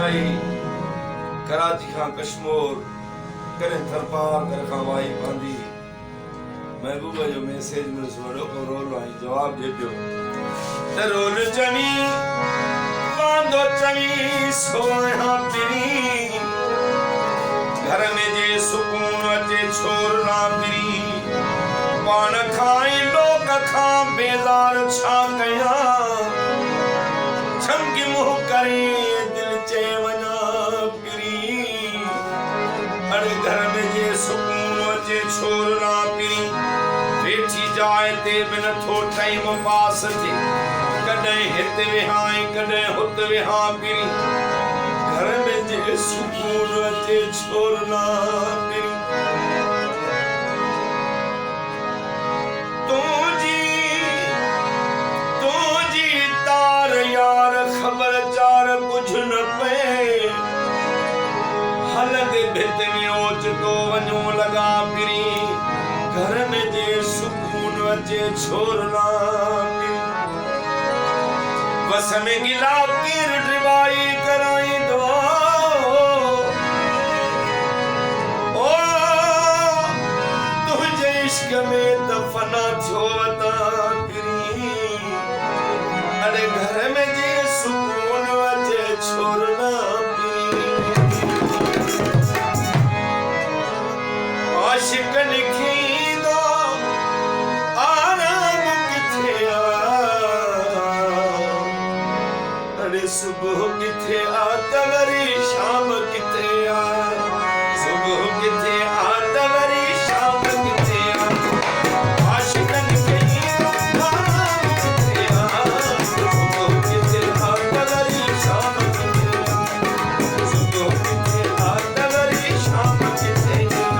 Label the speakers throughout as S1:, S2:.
S1: आई कराची खां कश्मीर करे थरपार करे खां वाई पांदी महबूबा जो मैसेज में वड़ो को रोल आई जवाब दे पियो ते रोल चवी वांदो चवी सोया पिरी घर में जे सुकून अचे छोर ना पिरी पान खाई लोग खां बेजार छा कया छमकी मुह करे दिल चे वना पिरी अरे घर में जे सुकून अचे छोर ना पिरी बैठी जाए ते बिन थो टाइम पास थे कदे हित विहाई कदे हुत विहा पिरी घर में जे सुकून अचे छोर ना पिरी खबर चार कुछ न पे हलद भित में ओच तो वनो लगा फिरी घर में जे सुकून अचे छोरना बस में गिला कीर डिवाई कराई दुआ ओ तुझे इश्क में दफना छोता फिरी अरे घर में जे सुकून अचे छोरना आशिक निखींदो आराम किथे आ अरे सुबह किथे आ तवरी शाम किथे आ सुबह किथे आ तवरी शाम किथे आ आशिक निखींदो आराम किथे आ सुबह किथे आ तवरी शाम किथे आ सुबह किथे आ तवरी शाम किथे आ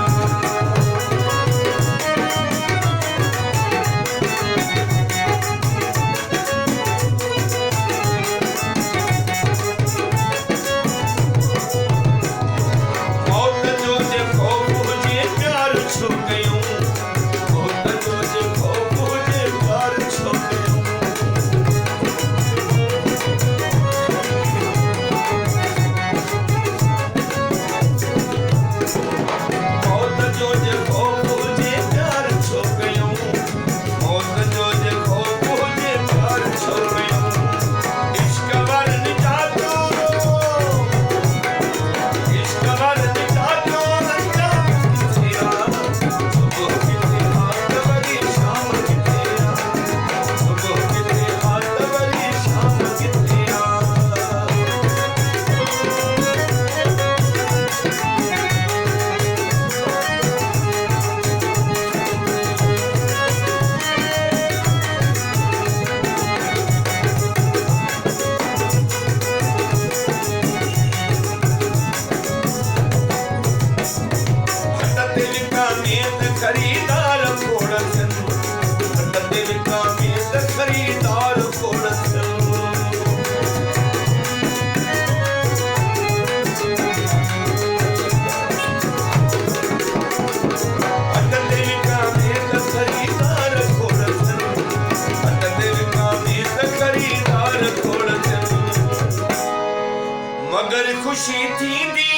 S1: खरीदार कोड़सन दिल का मेद खरीदार कोड़सन दिल का मेद खरीदार कोड़सन दिल का मेद खरीदार कोड़सन मगर खुशी थी